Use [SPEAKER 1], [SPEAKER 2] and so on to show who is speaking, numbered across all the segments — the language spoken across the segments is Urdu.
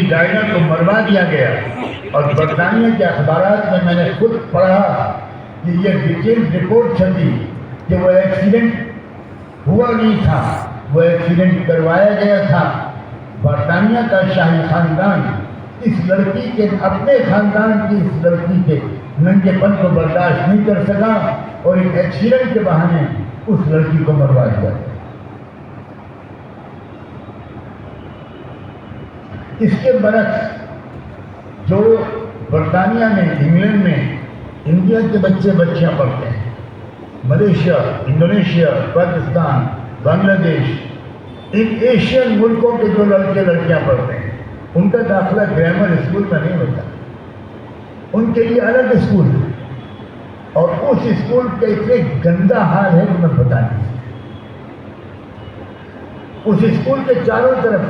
[SPEAKER 1] پوری دائرہ کو مروا دیا گیا. اور برطانیہ کے اخبارات میں نے خود پڑھا کہ یہ ڈیٹیل رپورٹ چھپی کہ وہ ایکسیڈنٹ ہوا نہیں تھا, وہ ایکسیڈنٹ کروایا گیا تھا. برطانیہ کا شاہی خاندان اس لڑکی کے, اپنے خاندان کی اس لڑکی کے ننگے پن کو برداشت نہیں کر سکا اور ایک ایکسیڈنٹ کے بہانے اس لڑکی کو مروا دیا. اس کے برعکس جو برطانیہ میں, انگلینڈ میں انڈیا کے بچیاں پڑھتے ہیں, ملیشیا, انڈونیشیا, پاکستان, بنگلہ دیش, ان ایشین ملکوں کے جو لڑکے لڑکیاں پڑھتے ہیں ان کا داخلہ گرامر اسکول میں نہیں ہوتا. ان کے لیے الگ اسکول ہے اور اس اسکول کا اتنے گندا حال ہے کہ میں بتا نہیں سکتا. اس اسکول کے چاروں طرف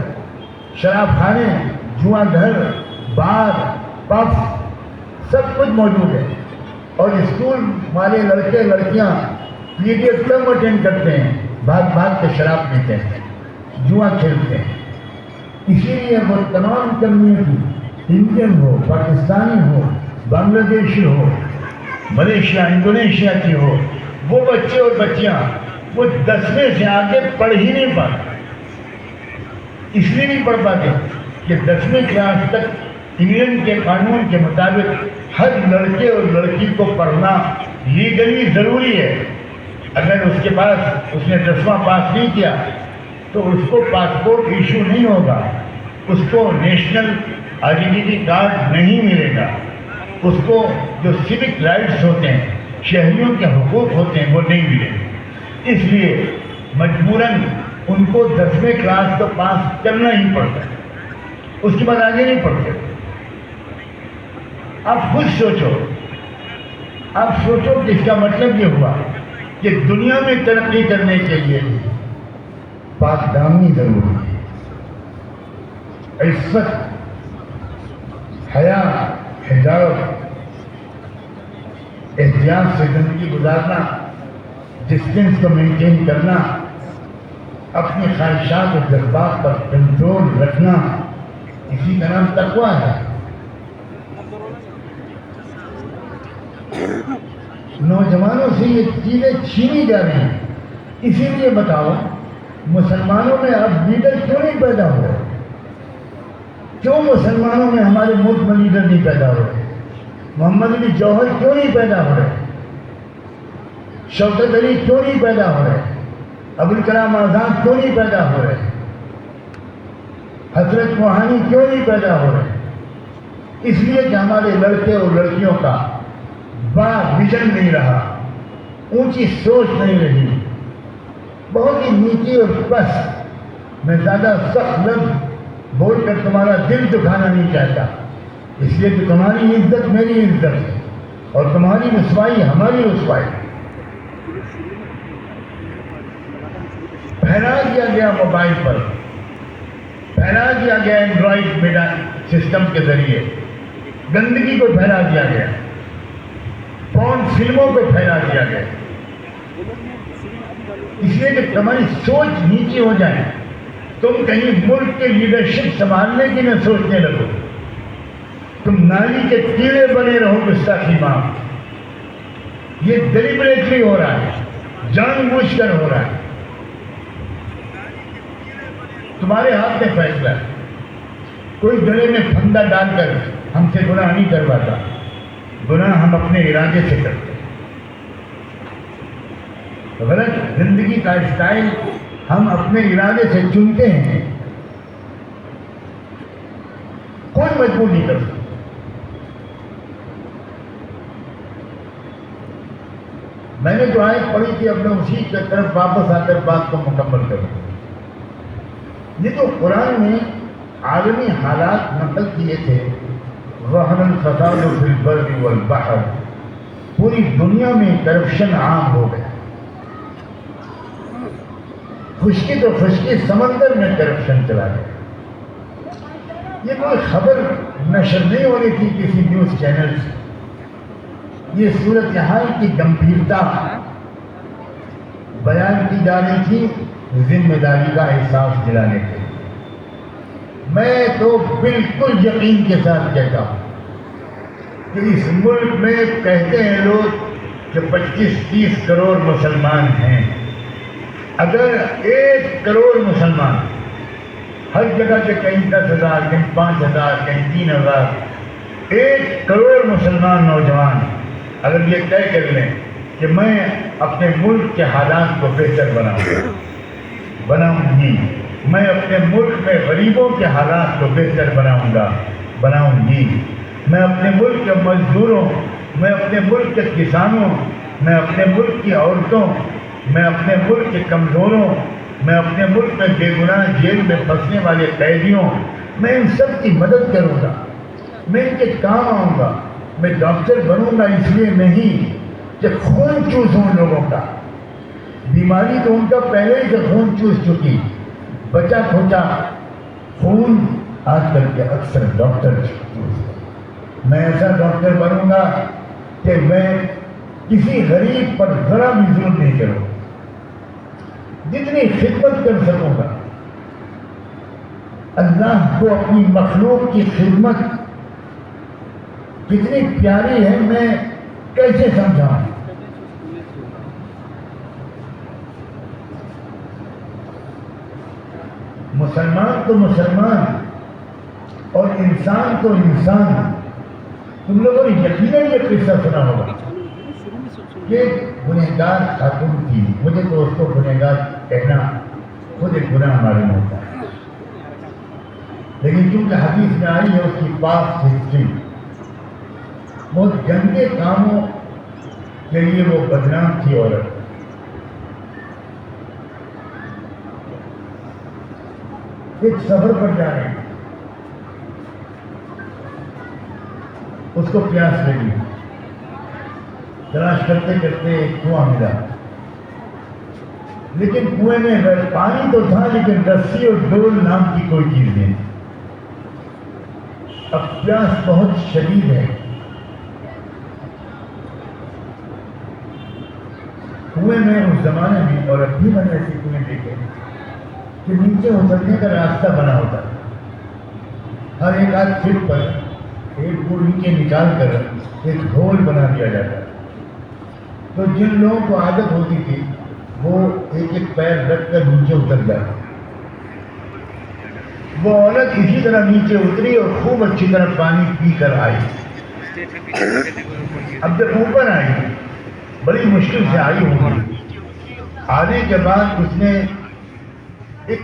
[SPEAKER 1] شراب خانے, جوا گھر, بار, پب سب کچھ موجود ہے. اور اسکول والے لڑکے لڑکیاں پیریڈ کم اٹینڈ کرتے ہیں, بھاگ کے شراب پیتے ہیں, جوا کھیلتے ہیں. اسی لیے وہ تمام کمیونٹی, انڈین ہو, پاکستانی ہو, بنگلہ دیشی ہو, ملیشیا, انڈونیشیا کی ہو, وہ بچے اور بچیاں وہ 10ویں سے آگے پڑھ ہی نہیں پاتے. اس لیے نہیں پڑھ پاتے کہ 10ویں کلاس تک انگلینڈ کے قانون کے مطابق ہر لڑکے اور لڑکی کو پڑھنا لیگلی ضروری ہے. اگر اس کے پاس, اس نے 10واں پاس نہیں کیا تو اس کو پاسپورٹ ایشو نہیں ہوگا, اس کو نیشنل آئیڈینٹی کارڈ نہیں ملے گا, اس کو جو سیوک رائٹس ہوتے ہیں, شہریوں کے حقوق ہوتے ہیں, وہ نہیں ملے گے. اس لیے مجبوراً ان کو 10ویں کلاس تو پاس کرنا ہی پڑتا ہے, اس کے بعد آگے نہیں پڑھتے. آپ خود سوچو, آپ سوچو کہ اس کا مطلب یہ ہوا کہ دنیا میں ترقی کرنے کے لیے پاک دامنی ضروری ہے, عفت, حیا, حجاب, احتیاط سے زندگی گزارنا, ڈسٹینس کو مینٹین کرنا, اپنی خواہشات اور جذبات پر کنٹرول رکھنا, اسی کا نام تقویٰ ہے. نوجوانوں سے یہ چیزیں چھینی جا رہی ہیں. اسی لیے بتاؤ مسلمانوں میں اب لیڈر کیوں نہیں پیدا ہو رہے؟ کیوں مسلمانوں میں ہمارے ملک میں لیڈر نہیں پیدا ہو رہے؟ محمد علی جوہر کیوں نہیں پیدا ہو رہے؟ شوکت علی کیوں نہیں پیدا ہو رہے؟ ابوالکلام آزاد کیوں نہیں پیدا ہو رہے؟ حضرت موہانی کیوں نہیں پیدا ہو رہے؟ اس لیے کہ ہمارے لڑکے اور لڑکیوں کا بڑا ویژن نہیں رہا, اونچی سوچ نہیں رہی, بہت ہی نیچی اور پس. میں زیادہ سخت لفظ بول کر تمہارا دل دکھانا نہیں چاہتا, اس لیے کہ تمہاری عزت میری عزت ہے اور تمہاری رسوائی ہماری رسوائی. پھیلا دیا گیا موبائل پر, پھیلا دیا گیا اینڈرائڈ میڈیا سسٹم کے ذریعے, گندگی کو پھیلا دیا گیا, پورن فلموں کو پھیلا دیا گیا. اس لیے کہ تمہاری سوچ نیچی ہو جائے, تم کہیں ملک کے لیڈرشپ سنبھالنے کی نہ سوچنے لگو, تم نالی کے کیڑے بنے رہو گستاخی ماں. یہ ڈیلیبریٹلی ہو رہا ہے, جان بوجھ کر ہو رہا ہے. تمہارے ہاتھ میں فیصلہ ہے. کوئی گلے میں پھندا ڈال کر ہم سے گناہ نہیں کرواتا, گناہ ہم اپنے ارادے سے کرتے ہیں. غلط زندگی کا اسٹائل ہم اپنے ارادے سے چنتے ہیں, کوئی مجبور نہیں کر سکتا. میں نے جو آیت پڑھی تھی اب میں اسی کی طرف واپس آ کر بات کو مکمل کروں. یہ تو قرآن نے عالمی حالات نقل کیے تھے, ظہر الفساد فی البر والبحر, پوری دنیا میں کرپشن عام ہو گیا. خشکی تو خشکی, سمندر میں کرپشن چلا گیا. یہ کوئی خبر نشر نہیں ہونی تھی کسی نیوز چینل سے. یہ صورتحال کی گمبھیرتا بیان کی جا رہی تھی ذمہ داری کا احساس دلانے کے لیے. میں تو بالکل یقین کے ساتھ کہتا ہوں کہ اس ملک میں کہتے ہیں لوگ کہ 25-30 کروڑ مسلمان ہیں. اگر 1 کروڑ مسلمان ہر جگہ سے کہیں 10,000 کہیں 5,000 کہیں 3,000 1 کروڑ مسلمان نوجوان اگر یہ طے کر لیں کہ میں اپنے ملک کے حالات کو بہتر بناؤں گی, میں اپنے ملک میں غریبوں کے حالات کو بہتر بناؤں گی, میں اپنے ملک کے مزدوروں, میں اپنے ملک کے کسانوں, میں اپنے ملک کی عورتوں, میں اپنے ملک کے کمزوروں, میں اپنے ملک میں بے گناہ جیل میں پھنسنے والے قیدیوں, میں ان سب کی مدد کروں گا, میں ان کے کام آؤں گا. میں ڈاکٹر بنوں گا اس لیے نہیں کہ خون چوس ہوں لوگوں کا, بیماری تو ان کا پہلے ہی سے خون چوس چکی, بچا کھوچا خون آج کل کے اکثر ڈاکٹر چوس. میں ایسا ڈاکٹر بنوں گا کہ میں کسی غریب پر ذرا بھی ظلم نہیں کروں, جتنی خدمت کر سکوں گا. اللہ کو اپنی مخلوق کی خدمت کتنی پیاری ہے میں کیسے سمجھاؤں. مسلمان تو مسلمان اور انسان تو انسان. تم لوگوں نے یقیناً یہ قصہ سنا ہوگا کہ گنہگار خاتون تھی. مجھے تو اس کو گنہگار کہنا خود ایک گناہ معلوم ہوتا ہے, لیکن کیونکہ حدیث میں آئی ہے اس کی پاس ہسٹری, بہت گندے کاموں کے لیے وہ بدنام تھی عورت. ایک سفر پر جا رہے ہیں, اس کو پیاس لگی, تلاش کرتے کرتے ایک کنواں ملا, لیکن کنویں میں پانی تو تھا لیکن رسی اور ڈول نام کی کوئی چیز نہیں. اب پیاس بہت شدید ہے, کنویں میں اس زمانے میں اور اب بھی میں نے ایسی کنویں دیکھے کہ نیچے اترنے کا راستہ بنا ہوتا ہے, ہر ایک آدھ فٹ پر ایک کو نیچے نکال کر ایک ڈھول بنا دیا جاتا ہے. تو جن لوگوں کو عادت ہوتی تھی وہ ایک ایک پیر رکھ کر نیچے اتر جاتے. وہ عورت اسی طرح نیچے اتری اور خوب اچھی طرح پانی پی کر آئی. اب جب اوپر آئی بڑی مشکل سے آئی ہوگی, آنے کے بعد اس نے ایک